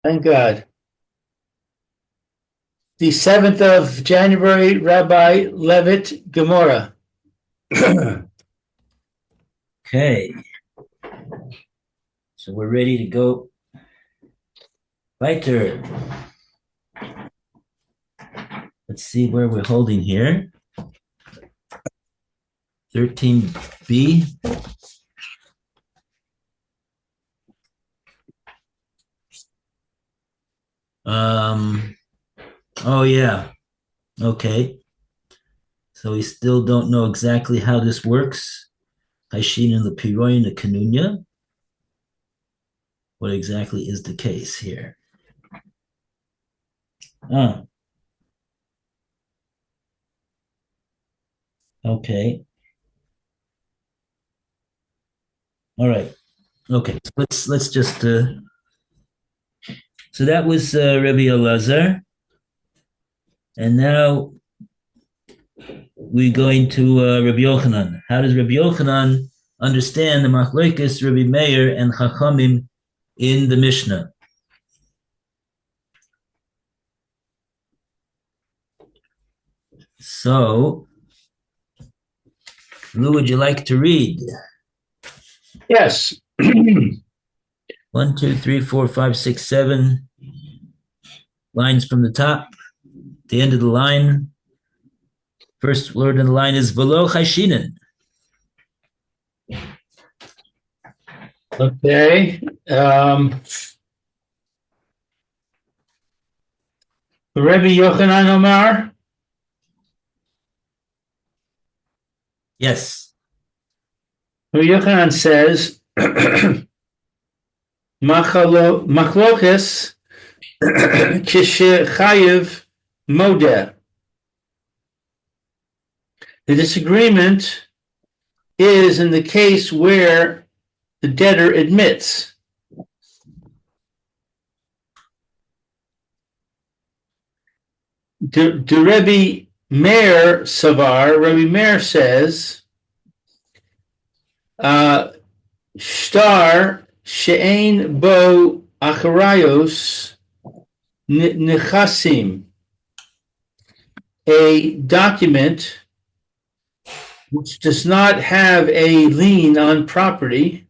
Thank God. The 7th of January, Rabbi Levitt, Gemora. Okay, so we're ready to go. Weiter. Let's see where we're holding here. 13b. Oh yeah. Okay. So we still don't know exactly how this works. Haishin and the Piroin, the Kanunya. What exactly is the case here? Ah, okay. All right. Okay. So let's just so that was Rabbi Elazar, and now we're going to Rabbi Yochanan. How does Rabbi Yochanan understand the Machlokes Rabbi Meir and Chachamim in the Mishnah? So, Lou, would you like to read? Yes. 1, 2, 3, 4, 5, 6, 7 lines from the top, the end of the line. First word in the line is Velo Chashinen. Okay. Rabbi Yochanan Omar. Yes. Rabbi Yochanan says, Machlokes kishechayiv modeh. The disagreement is in the case where the debtor admits. Do Rebbe Meir Savar, Rebbe Meir says, Shtar she'ein bo acharayos nechasim, a document which does not have a lien on property,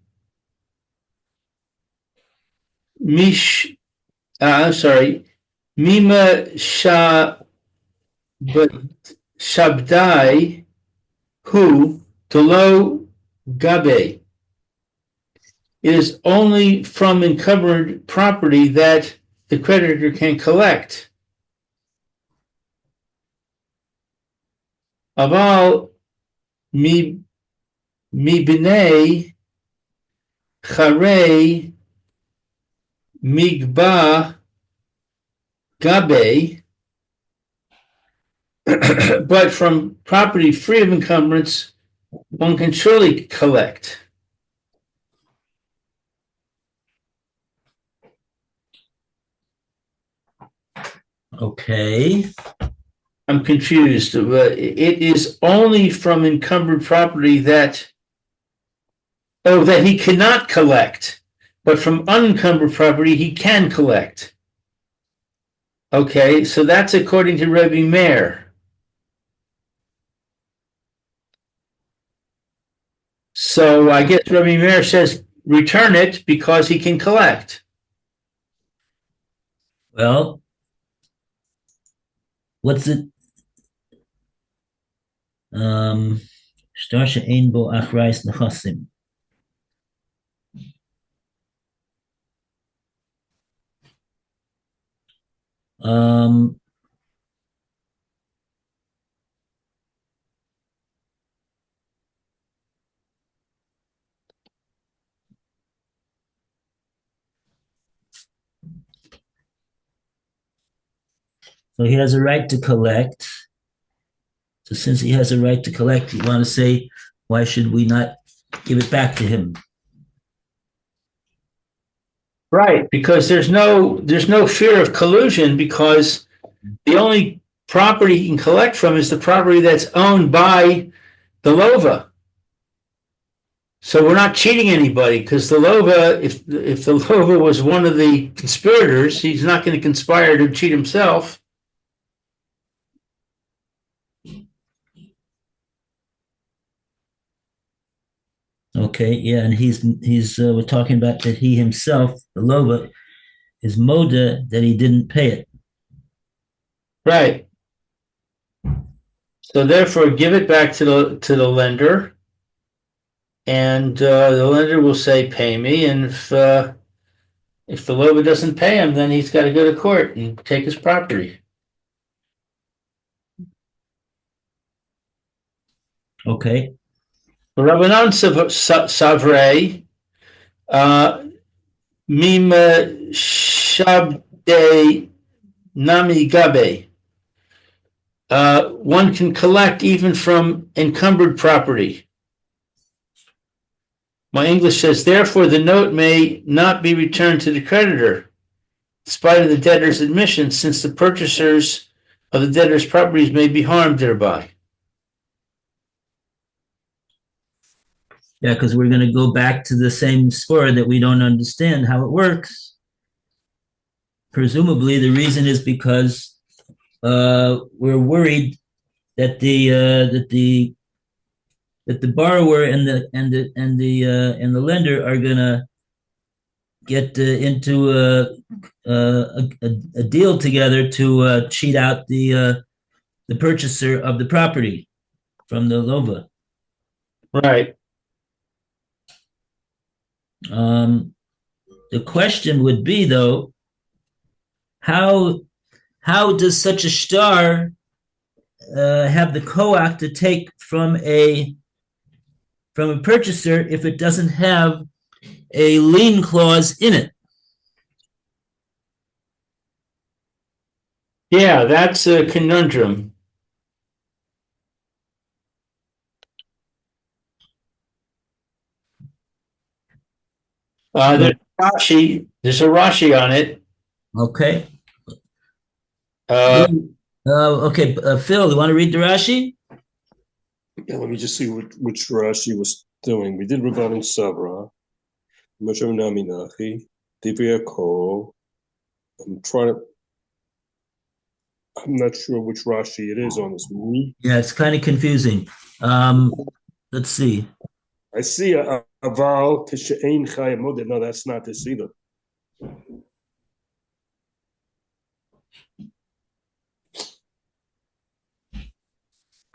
mima shabdai hu tolo gabe. It is only from encumbered property that the creditor can collect. Aval mi b'nei charei migba gabe, but from property free of encumbrance, one can surely collect. Okay. I'm confused. It is only from encumbered property that he cannot collect, but from unencumbered property he can collect. Okay, so that's according to Rebbe Meir. So I guess Rebbe Meir says return it because he can collect. Well, what's it? Shtar she'ein bo achrayos nechasim. So he has a right to collect. So since he has a right to collect, you want to say, why should we not give it back to him? Right, because there's no fear of collusion, because the only property he can collect from is the property that's owned by the lova. So we're not cheating anybody because the Lova, if the Lova was one of the conspirators, he's not going to conspire to cheat himself. Okay, yeah, and he's we're talking about that he himself, the Lova, is moda that he didn't pay it. Right. So therefore, give it back to the lender, and the lender will say, "Pay me." And if the Lova doesn't pay him, then he's got to go to court and take his property. Okay. Rabbanan Savrei Mim Shabde Nami Gabe. One can collect even from encumbered property. My English says, therefore, the note may not be returned to the creditor, in spite of the debtor's admission, since the purchasers of the debtor's properties may be harmed thereby. Yeah, because we're going to go back to the same spur that we don't understand how it works. Presumably, the reason is because we're worried that the borrower and the lender are going to get into a deal together to cheat out the purchaser of the property from the Lova. Right. The question would be, though, how does such a star have the koach to take from a purchaser if it doesn't have a lien clause in it? Yeah, that's a conundrum. There's a Rashi on it. Okay. Uh, Okay, Phil, you want to read the Rashi? Yeah, let me just see which Rashi was doing. We did Rabbanan Sabra, Moshe Naminachi, Divya Ko. I'm not sure which Rashi it is on this. Yeah, it's kind of confusing. Let's see. I see a Aval Kishain Chayamod. No, that's not this either.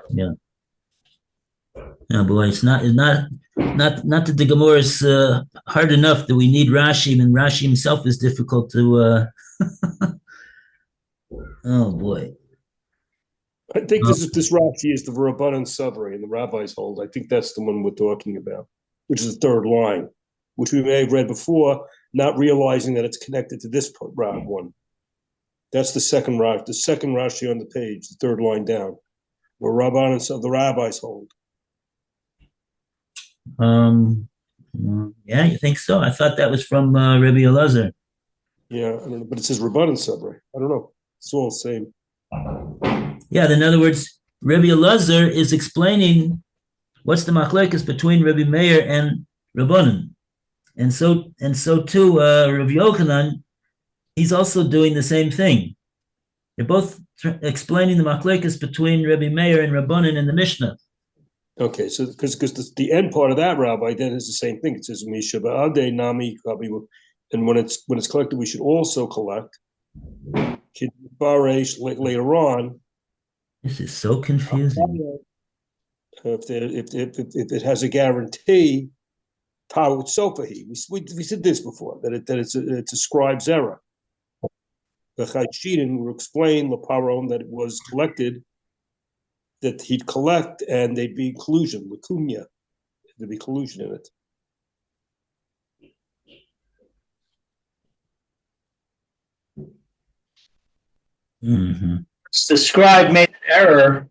Yeah. Oh boy, it's not that the Gemora is hard enough that we need Rashi, and Rashi himself is difficult to. Oh boy. I think this Rashi is the Rabbanan Sabra and the rabbis hold. I think that's the one we're talking about, which is the third line, which we may have read before, not realizing that it's connected to this one. That's the second Rashi on the page, the third line down, where Rabbanan of the rabbis hold. Yeah, you think so? I thought that was from Rabbi Elazar. Yeah, I don't know, but it says Rabbanan Sabra. I don't know. It's all the same. Yeah, in other words, Rabbi Elazar is explaining what's the machlekes between Rabbi Meir and Rabbanan, and so too Rabbi Yochanan, he's also doing the same thing. They're both explaining the machlekes between Rabbi Meir and Rabbanan in the Mishnah. Okay, so because the end part of that rabbi then is the same thing. It says Misha Ba'ade Nami Kabi, and when it's collected, we should also collect. Later on. This is so confusing. If it has a guarantee, Tawut Sofahi. We said this before that it's a scribe's error. The Chayshidin will explain the parom that it was collected, that he'd collect and there'd be collusion, lakunya, there'd be collusion in it. Mm-hmm. The scribe made an error.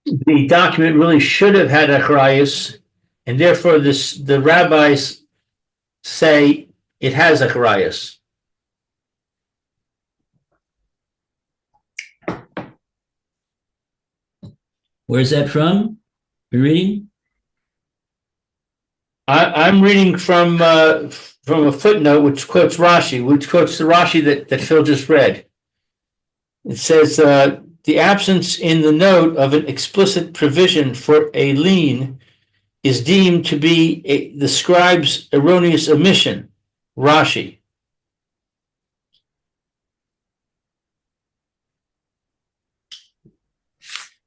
The document really should have had achrayus, and therefore the rabbis say it has achrayus. Where's that from? You're reading? I'm reading from a footnote which quotes Rashi, which quotes the Rashi that Phil just read. It says the absence in the note of an explicit provision for a lien is deemed to be the scribe's erroneous omission. Rashi.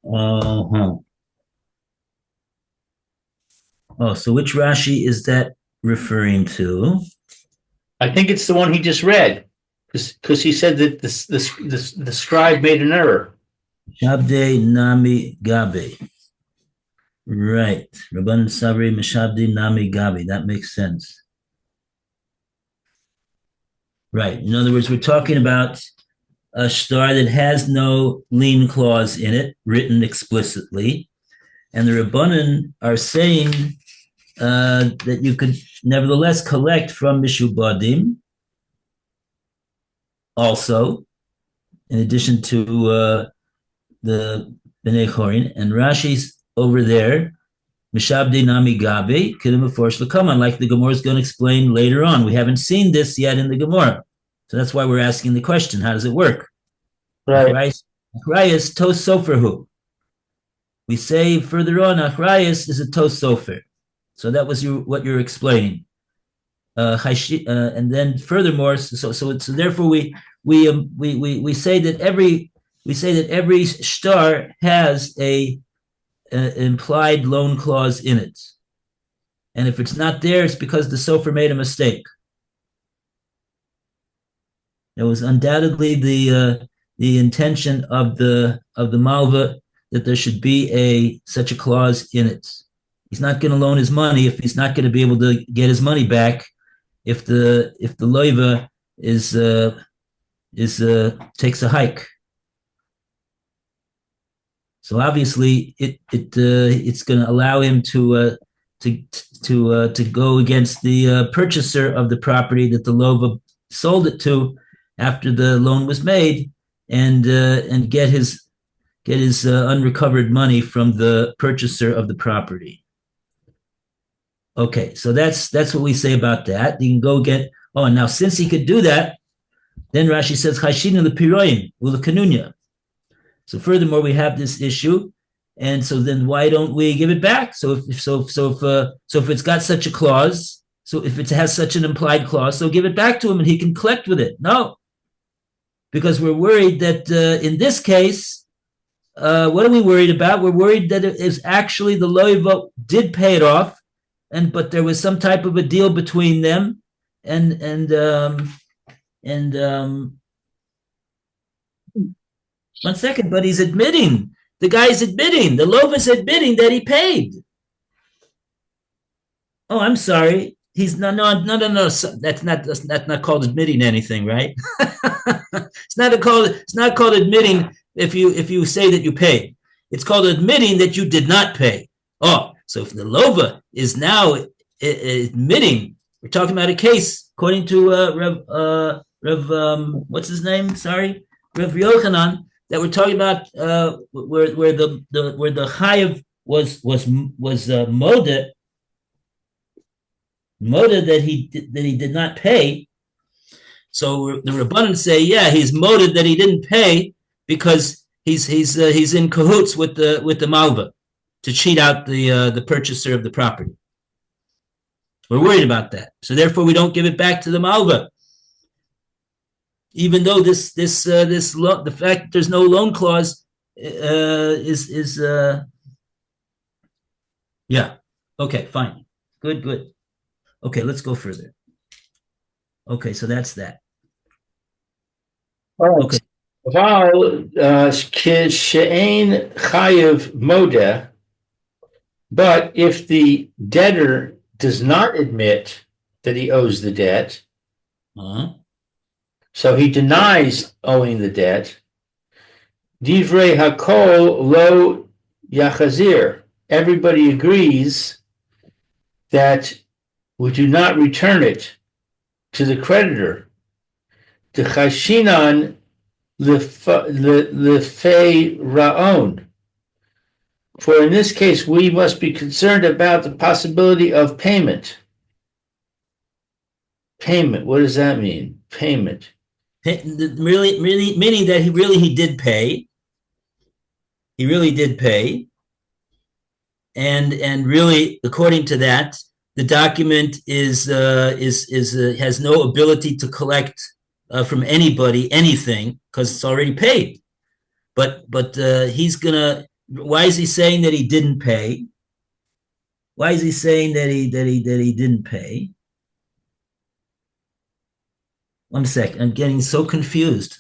Uh-huh. Oh, so which Rashi is that referring to? I think it's the one he just read, because he said that the scribe made an error. Shabde Nami Gabe. Right. Rabban Sabri Meshabdi Nami Gabi. That makes sense. Right. In other words, we're talking about a star that has no lien clause in it, written explicitly. And the Rabbanan are saying that you could nevertheless collect from Mishubadim also, in addition to the Bnei Chorin. And Rashi's over there, Mishabdi Nami Gabi, Kidim Forsh Lakaman, like the Gemora is going to explain later on. We haven't seen this yet in the Gemora. So that's why we're asking the question, how does it work? Right. Achrayas tos soferhu. We say further on, Achrayas is a tos sofer. So that was what you're explaining. And then furthermore, so therefore we say that every star has a implied loan clause in it, and if it's not there, it's because the sofer made a mistake. It was undoubtedly the intention of the malva that there should be such a clause in it. He's not going to loan his money if he's not going to be able to get his money back. If the loiva takes a hike, so obviously it's going to allow him to go against the purchaser of the property that the lova sold it to after the loan was made, and get his unrecovered money from the purchaser of the property. Okay, so that's what we say about that. You can go get. Oh, and now since he could do that, then Rashi says Chashina lepiroim ulekanunya. So furthermore, we have this issue, and so then why don't we give it back? So if it's got such a clause, so if it has such an implied clause, so give it back to him and he can collect with it. No, because we're worried that in this case, what are we worried about? We're worried that it is actually the loiva did pay it off. But there was some type of a deal between them, and one second, but he's admitting, the guy's admitting, the lova's admitting that he paid. Oh, I'm sorry. He's no. That's not called admitting anything, right? It's not called admitting if you say that you paid. It's called admitting that you did not pay. Oh. So if the lova is now admitting, we're talking about a case according to Rev what's his name? Sorry, Rev Yochanan, that we're talking about where the chayav was moda that he did not pay. So the Rabbanan say, yeah, he's moda that he didn't pay because he's in cahoots with the malva to cheat out the purchaser of the property. We're worried about that. So therefore, we don't give it back to the malva. Even though the fact that there's no loan clause is yeah. Okay, fine. Good. Okay, let's go further. Okay, so that's that. Okay. She'ein chayav modeh. But if the debtor does not admit that he owes the debt, so he denies owing the debt, divrei hakol lo yachazir. Everybody agrees that we do not return it to the creditor. The chashinan lefei ra'on. For in this case, we must be concerned about the possibility of payment. Payment, what does that mean? Payment. Really, meaning that he did pay. He really did pay. And really, according to that, the document has no ability to collect from anybody anything because it's already paid. But he's gonna. Why is he saying that he didn't pay? Why is he saying that he didn't pay? One sec, I'm getting so confused.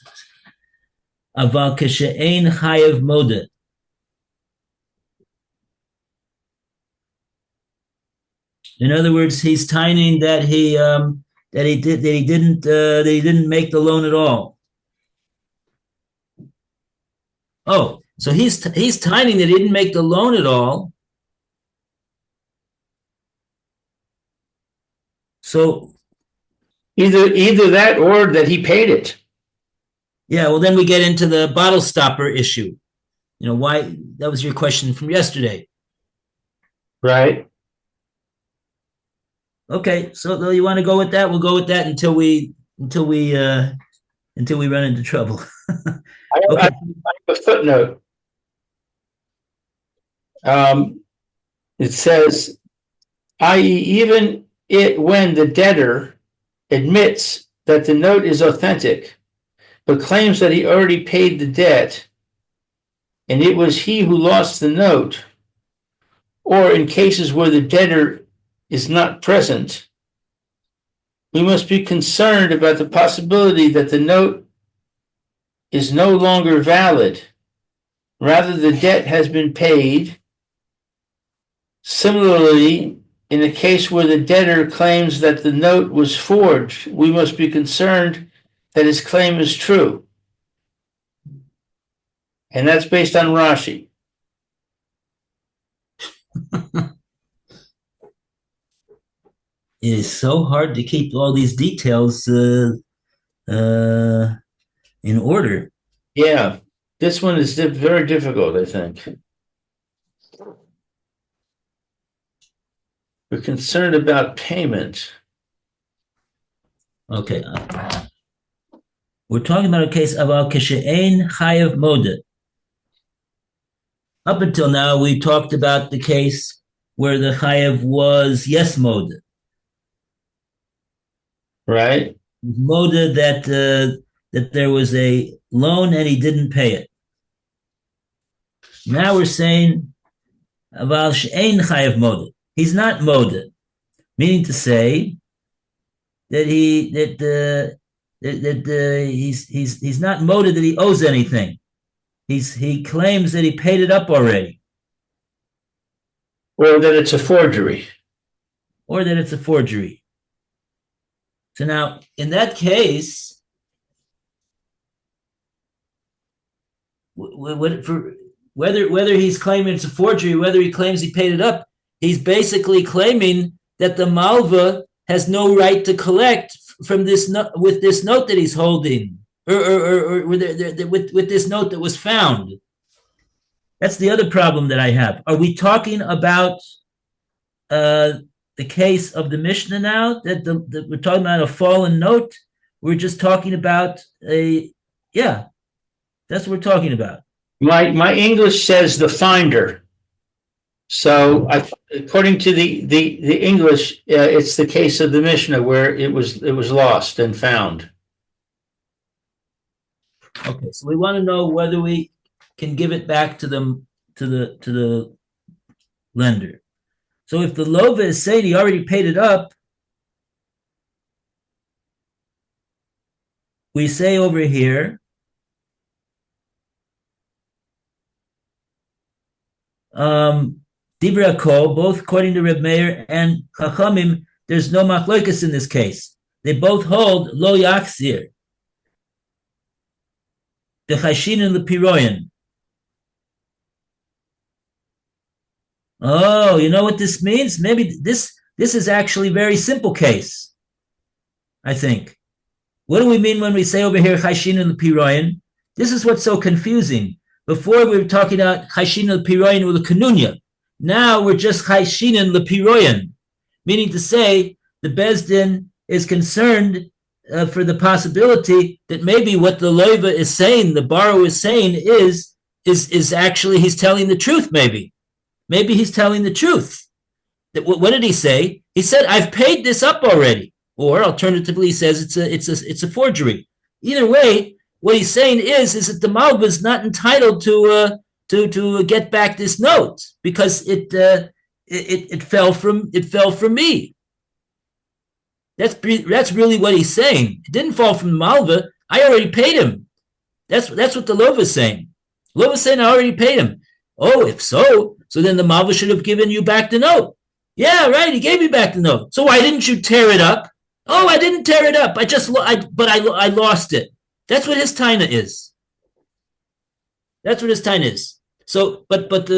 Aval kashe'ein chayev moda. In other words, he's timing that he didn't make the loan at all. Oh, so he's timing that he didn't make the loan at all. So either that or that he paid it. Yeah, well, then we get into the bottle stopper issue. You know, why? That was your question from yesterday. Right. Okay, so you want to go with that? We'll go with that until we run into trouble. I have a footnote. It says, i.e., even when the debtor admits that the note is authentic, but claims that he already paid the debt, and it was he who lost the note, or in cases where the debtor is not present, we must be concerned about the possibility that the note is no longer valid. Rather, the debt has been paid. Similarly, in a case where the debtor claims that the note was forged, we must be concerned that his claim is true. And that's based on Rashi. It is so hard to keep all these details in order. Yeah, this one is very difficult, I think. We're concerned about payment. Okay. We're talking about a case about Keshe'ein Chayev Moda. Up until now, we talked about the case where the Chayev was yes Moda. Right. Moda that there was a loan and he didn't pay it. Now we're saying Aval she'ein chayev moda. He's not moda, meaning to say that he's not moda that he owes anything. He claims that he paid it up already, or that it's a forgery. So now, in that case, whether he's claiming it's a forgery, whether he claims he paid it up, he's basically claiming that the malva has no right to collect from this with this note that he's holding, or with this note that was found. That's the other problem that I have. Are we talking about the case of the Mishnah now, that we're talking about a fallen note? We're just talking about that's what we're talking about. My English says the finder. So according to the English, it's the case of the Mishnah where it was lost and found. Okay, so we want to know whether we can give it back to the lender. So if the lova is saying he already paid it up, we say over here, Dibra Kol, both according to Reb Meir and Chachamim, there's no machlokas in this case. They both hold lo yaksir, the chashin and the piroyan. Oh, you know what this means? Maybe this is actually a very simple case, I think. What do we mean when we say over here chashin and the piroyan? This is what's so confusing, Before we were talking about Chayshinan L'Piroyan with the Kanunya. Now we're just Chayshinan L'Piroyan, meaning to say the Bezdin is concerned for the possibility that maybe what the Loiva is saying, the borrower is saying, is actually he's telling the truth. Maybe he's telling the truth. What did he say? He said, "I've paid this up already," or alternatively, he says it's a forgery. Either way, what he's saying is that the Malva is not entitled to get back this note because it fell from me. That's really what he's saying. It didn't fall from the Malva. I already paid him. That's what the Lova is saying. Lova is saying I already paid him. Oh, if so then the Malva should have given you back the note. Yeah, right. He gave you back the note. So why didn't you tear it up? Oh, I didn't tear it up. I lost it. That's what his taina is. That's what his taina is. So, but what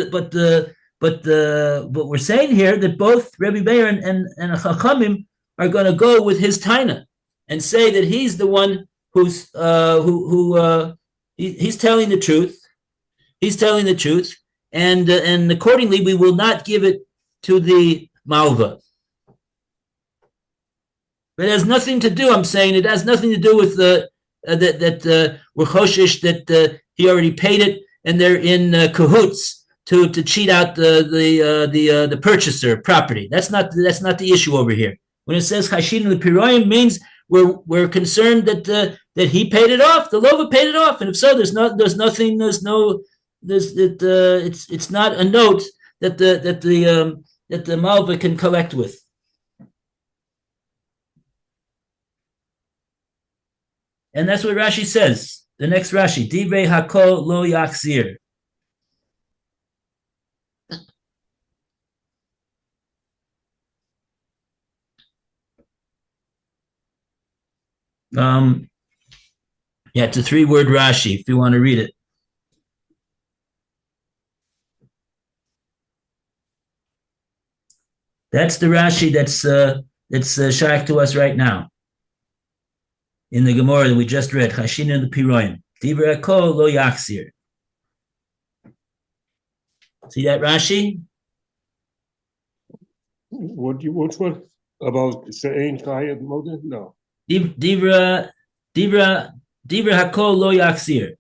we're saying here that both Rebbe Meir and Chachamim are going to go with his taina and say that he's the one who's he's telling the truth. He's telling the truth, and accordingly, we will not give it to the Malva. But it has nothing to do. I'm saying it has nothing to do with that we're choshish that he already paid it, and they're in cahoots to cheat out the purchaser of property. That's not the issue over here. When it says Chayshinan L'Piroyan, means we're concerned that he paid it off. The Lova paid it off, and if so, it's not a note that the Malva can collect with. And that's what Rashi says. The next Rashi, Divrei Hakol Lo Yachzir. It's a 3-word Rashi if you want to read it. That's the Rashi that's shaykh to us right now. In the Gemora that we just read, Chayshinan L'Piroyan. Divrei Hakol Lo Yachzir. See that Rashi? Which one? About She'ein Chayed Moda? No. Divrei Hakol Lo Yachzir.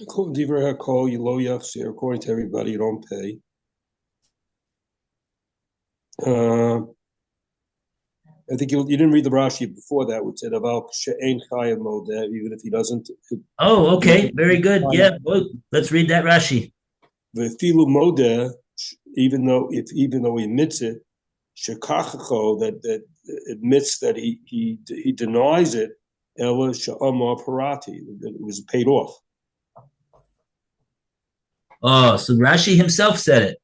Divrei Hakol Lo Yachzir. According to everybody, you don't pay. I think you didn't read the Rashi before that, which said about She'ein Chayed Moda, even if he doesn't. Oh, okay, very good. Yeah, well, let's read that Rashi. V'filu Moda, even though he admits it, Shekachacho, that admits that he denies it, Ela Sha'amar Parati, that it was paid off. Oh, so Rashi himself said it.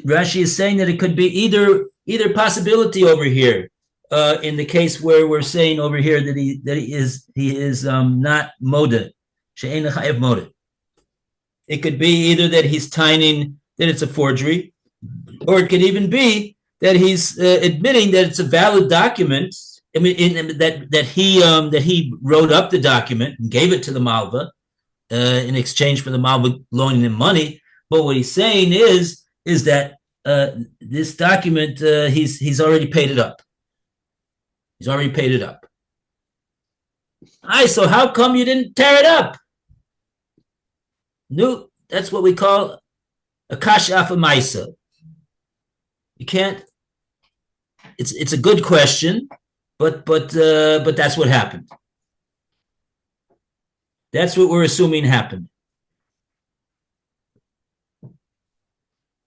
Rashi is saying that it could be either possibility over here, in the case where we're saying over here that he is not moda, she'ein chayav moda. It could be either that he's tining that it's a forgery, or it could even be that he's admitting that it's a valid document. I mean, that he wrote up the document and gave it to the Malva in exchange for the Malva loaning him money. But what he's saying is that this document he's already paid it up. He's already paid it up. So how come you didn't tear it up? No, that's what we call a kasha afamaisa. You can't. It's a good question, but that's what happened. That's what we're assuming happened.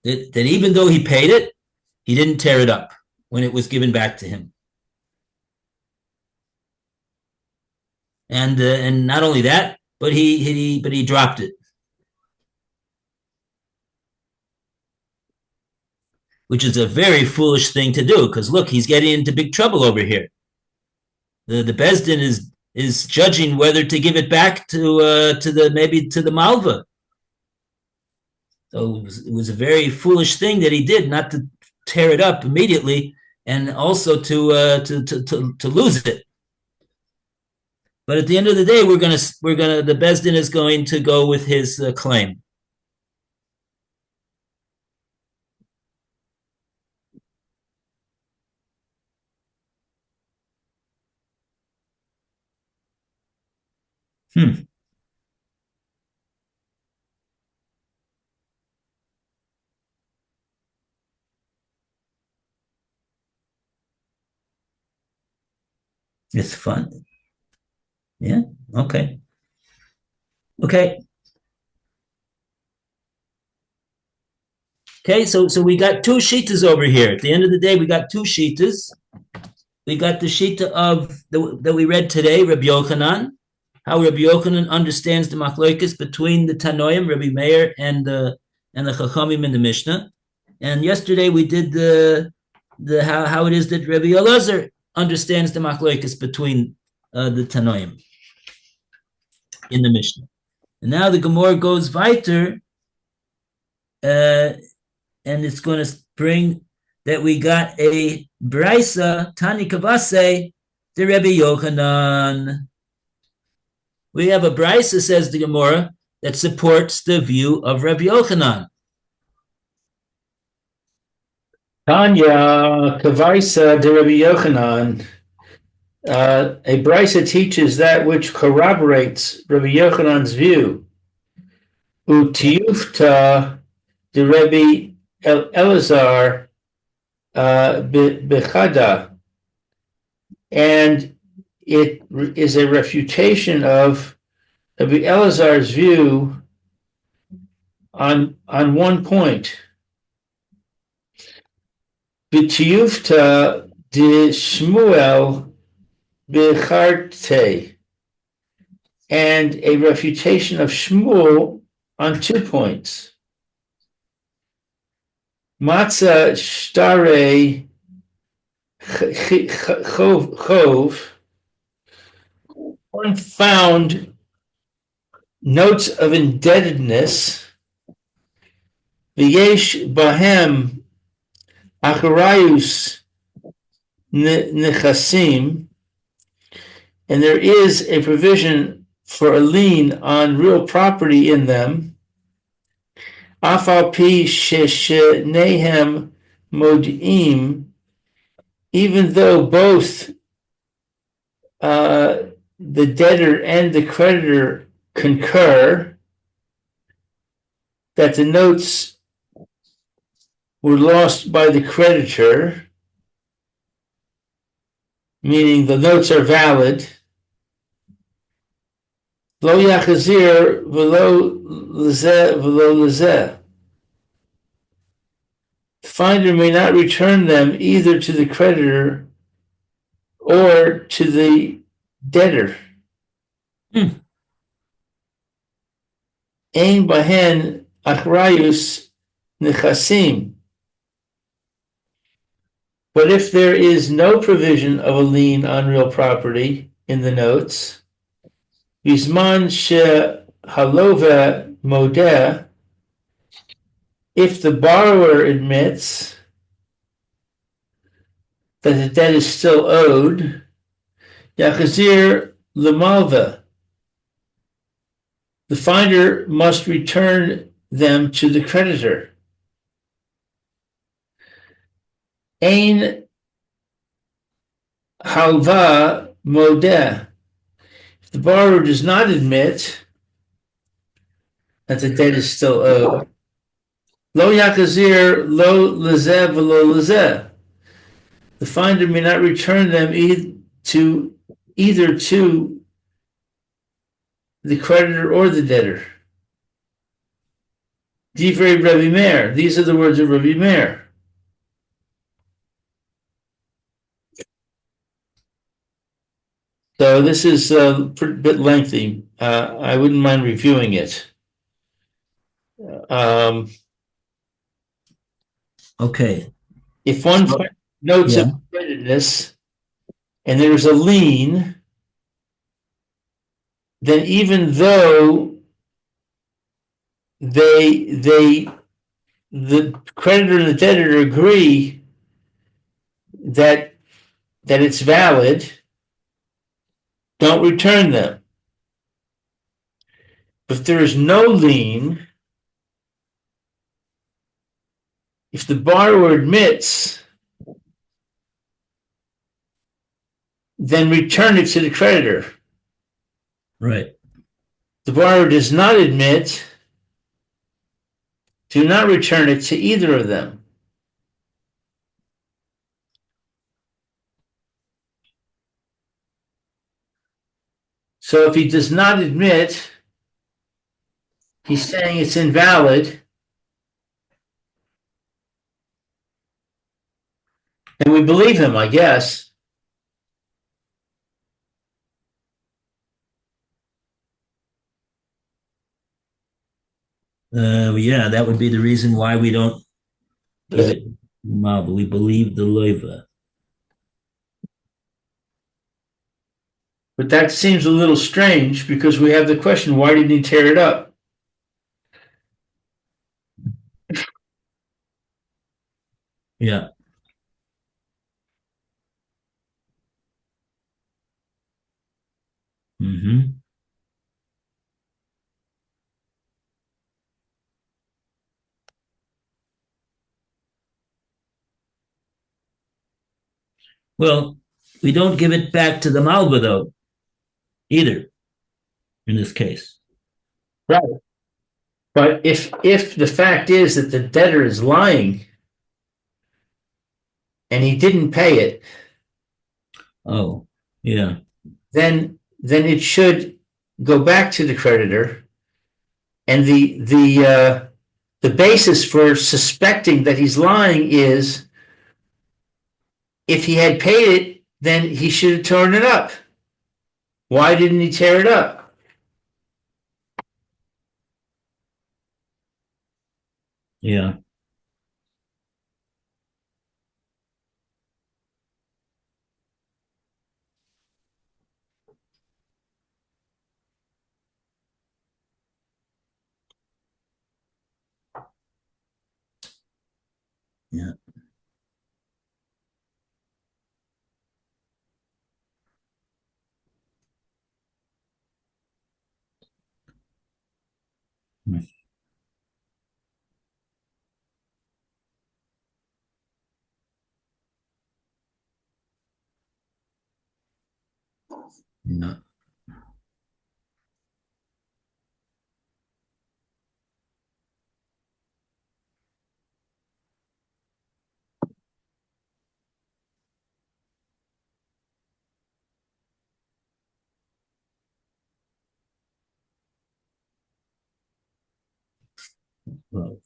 That even though he paid it, he didn't tear it up when it was given back to him. And not only that, but he dropped it, which is a very foolish thing to do. Because look, he's getting into big trouble over here. The Bezdin is judging whether to give it back to the Malva. So it was a very foolish thing that he did, not to tear it up immediately, and also to lose it. But at the end of the day, the Beis Din is going to go with his claim. It's fun. Yeah. Okay. Okay. Okay. So we got two shitas over here. At the end of the day, we got two shitas. We got the shita that we read today, Rabbi Yochanan, how Rabbi Yochanan understands the machlokes between the Tanoim, Rabbi Meir, and the Chachamim in the Mishnah. And yesterday we did the how it is that Rabbi Elazar understands the machlokes between the Tanoim in the Mishnah. And now the Gemora goes weiter, and it's going to bring that we got a Brisa, Tani Kavase, the Rabbi Yochanan. We have a Brisa, says the Gemora, that supports the view of Rabbi Yochanan. Tanya Kavaisa de Rabbi Yochanan. A Brisa teaches that which corroborates Rabbi Yochanan's view. Utiufta de Rabbi Elazar Bechada, and it is a refutation of Rabbi Elazar's view on one point. B'tiyufta de Shmuel Becharte, and a refutation of Shmuel on 2 points. Matzah Shtare Chov, one found notes of indebtedness, V'yesh Bahem Acharayus Nechasim, and there is a provision for a lien on real property in them. Afal pi shenehem modim, even though both the debtor and the creditor concur that the notes were lost by the creditor, meaning the notes are valid. Lo yachazir v'lo lezeh. The finder may not return them either to the creditor or to the debtor. Ein bahen achrayus nechasim. But if there is no provision of a lien on real property in the notes, Bisman she halova modeh, if the borrower admits that the debt is still owed, yachazir lemalva, the finder must return them to the creditor. Ein halva modeh, if the borrower does not admit that the debt is still owed, lo yakazir lo lezeh v'lo lezeh, the finder may not return them either to the creditor or the debtor. Divrei Rabbi Meir, these are the words of Rabbi Meir. So this is a bit lengthy. I wouldn't mind reviewing it. Okay. If one notes of indebtedness and there's a lien, then even though the creditor and the debtor agree that it's valid, don't return them. If there is no lien, if the borrower admits, then return it to the creditor. Right. The borrower does not admit, do not return it to either of them. So if he does not admit, he's saying it's invalid, and we believe him, I guess. Yeah, that would be the reason why we don't give it Malva. We believe the Leva. But that seems a little strange because we have the question, why didn't he tear it up? Yeah. Mm-hmm. Well, we don't give it back to the Malva, though, either, in this case. Right. But if the fact is that the debtor is lying and he didn't pay it, Oh, yeah. then it should go back to the creditor, and the basis for suspecting that he's lying is if he had paid it, then he should have torn it up. Why didn't he tear it up? Yeah. Yeah. Yeah. Well,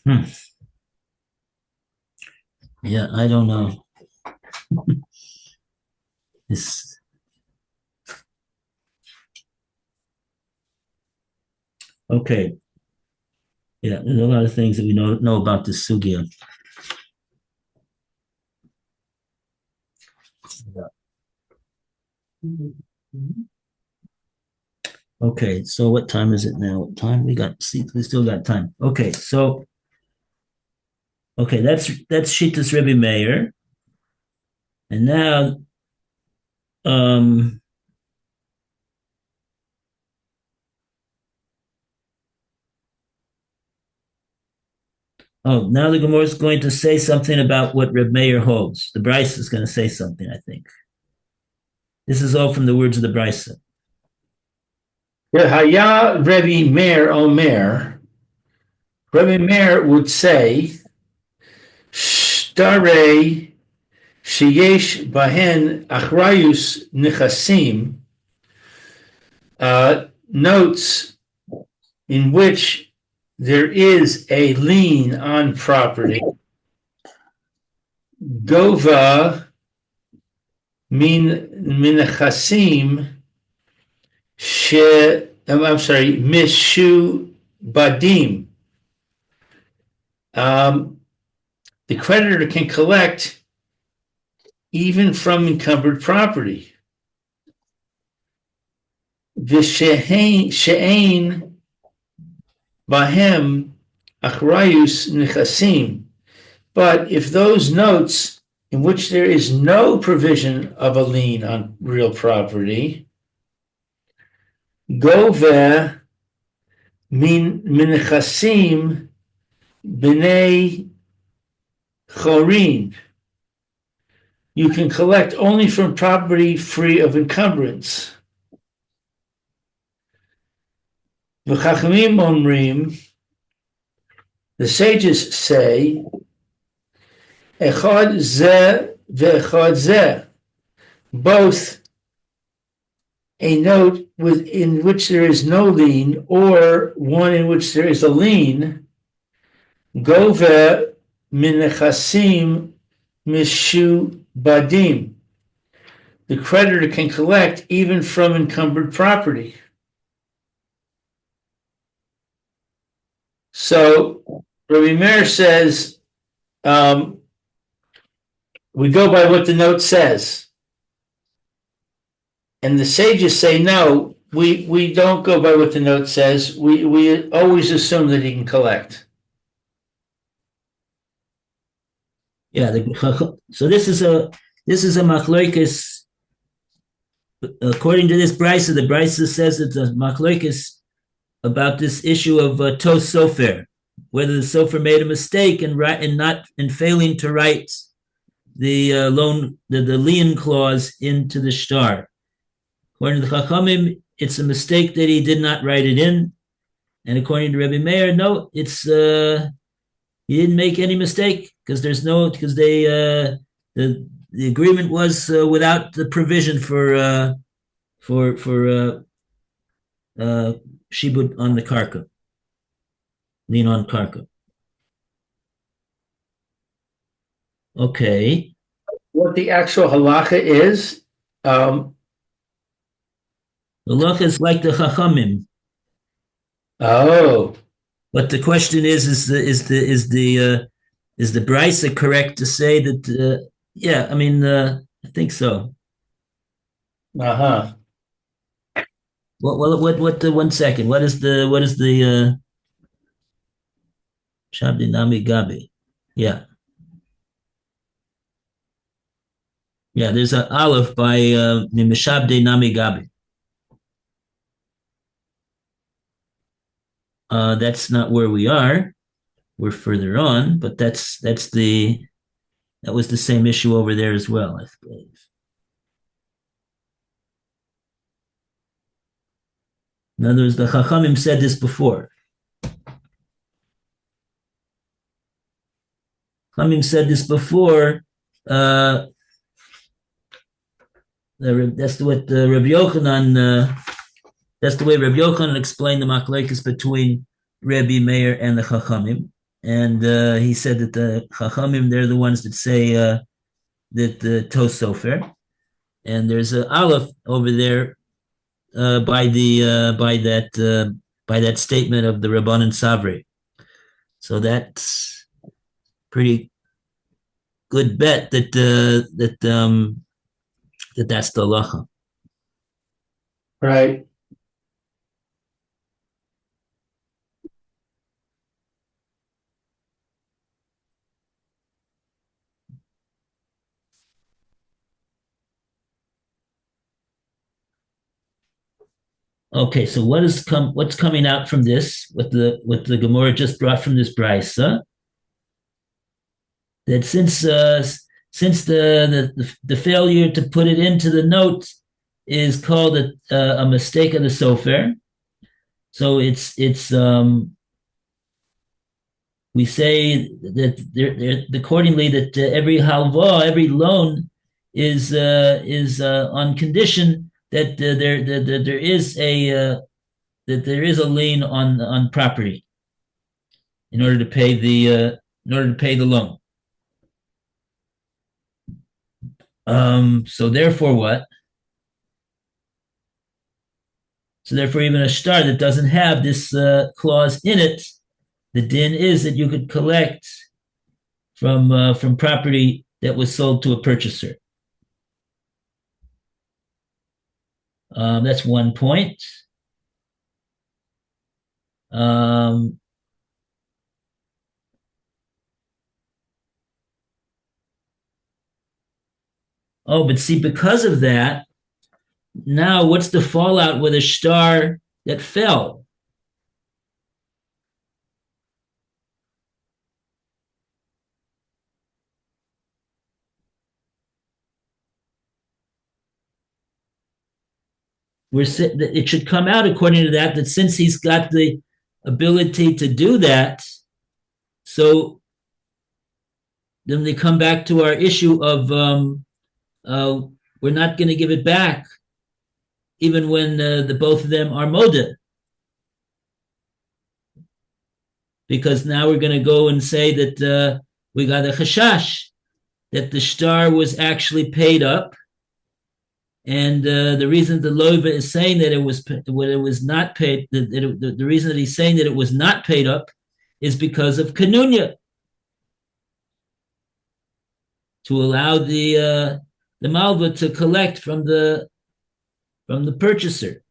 hmm. Yeah, I don't know. This okay. Yeah, there's a lot of things that we know about this sugya. Okay, so what time is it now? What time we got? See, we still got time. Okay, so okay, that's Shitas Rebbe Meir, and now um oh now the Gemara is going to say something about what Rebbe Meir holds. The Bryce is going to say something, I think. This is all from the words of the Bryce. Haya Rebbe Meir Omer, Rebbe Meir would say, Shtare Sheyesh Bahen Achrayus Nechasim, notes in which there is a lien on property. Gova Minachasim I'm sorry, Mishu Badim. The creditor can collect even from encumbered property. She'ein bahem achrayus nechasim. But if those notes in which there is no provision of a lien on real property, goveh min nechasim b'nei chorin, you can collect only from property free of encumbrance. V'chachamim omrim, the sages say, echad zeh ve'echad zeh, both a note in which there is no lien or one in which there is a lien, goveh min nechasim mishu badim. The creditor can collect even from encumbered property. So Rabbi Meir says, we go by what the note says. And the sages say, no, we don't go by what the note says. We always assume that he can collect. Yeah. So this is a machlokes. According to this brisa, the brisa says that the machlokes about this issue of tos sofer, whether the sofer made a mistake in failing to write the the lien clause into the shtar. According to the Chachamim, it's a mistake that he did not write it in, and according to Rebbe Meir, no, it's he didn't make any mistake because the agreement was without the provision for shibud on the karka, lien on karka. Okay. What the actual halacha is, the halacha is like the chachamim. Oh. But the question is the brisa correct to say that? Yeah, I mean, I think so. Uh-huh. What 1 second. What is the Shabdi Nami Gabi? Yeah. Yeah, there's an aleph by Mishabde Nami Gabi. That's not where we are. We're further on, but that was the same issue over there as well, I believe. In other words, the Chachamim said this before. Chachamim said this before. That's what Rabbi Yochanan. That's the way Rabbi Yochanan explained the machlokes between Rabbi Meir and the Chachamim, and he said that the Chachamim, they're the ones that say that the tos sofer, and there's an aleph over there by that statement of the Rabbanan Savri. So that's pretty good bet that that's the halacha. Right. Okay, so what's coming out from this? What the Gemora just brought from this brisa? That since the failure to put it into the note is called a mistake of the sofer, so it's we say that accordingly that every halva, every loan is on condition that there is a lien on property in order to pay the loan. So therefore what? So therefore even a shtar that doesn't have this clause in it, the din is that you could collect from property that was sold to a purchaser. That's one point. Oh, but see, because of that, now what's the fallout with a shtar that fell? It should come out according to that since he's got the ability to do that, so then they come back to our issue of we're not going to give it back even when the both of them are moda, because now we're going to go and say that we got a chashash that the shtar was actually paid up. And the reason the Lova is saying that it was not paid, the reason that he's saying that it was not paid up is because of kanunya, to allow the malva to collect from the purchaser.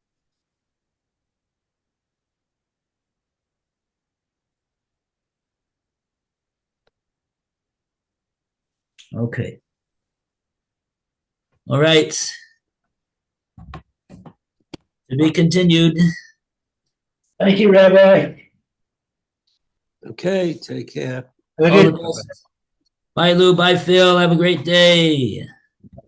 Okay. All right. To be continued. Thank you, Rabbi. Okay, take care. Have a All the good best. Bye, Lou. Bye, Phil. Have a great day.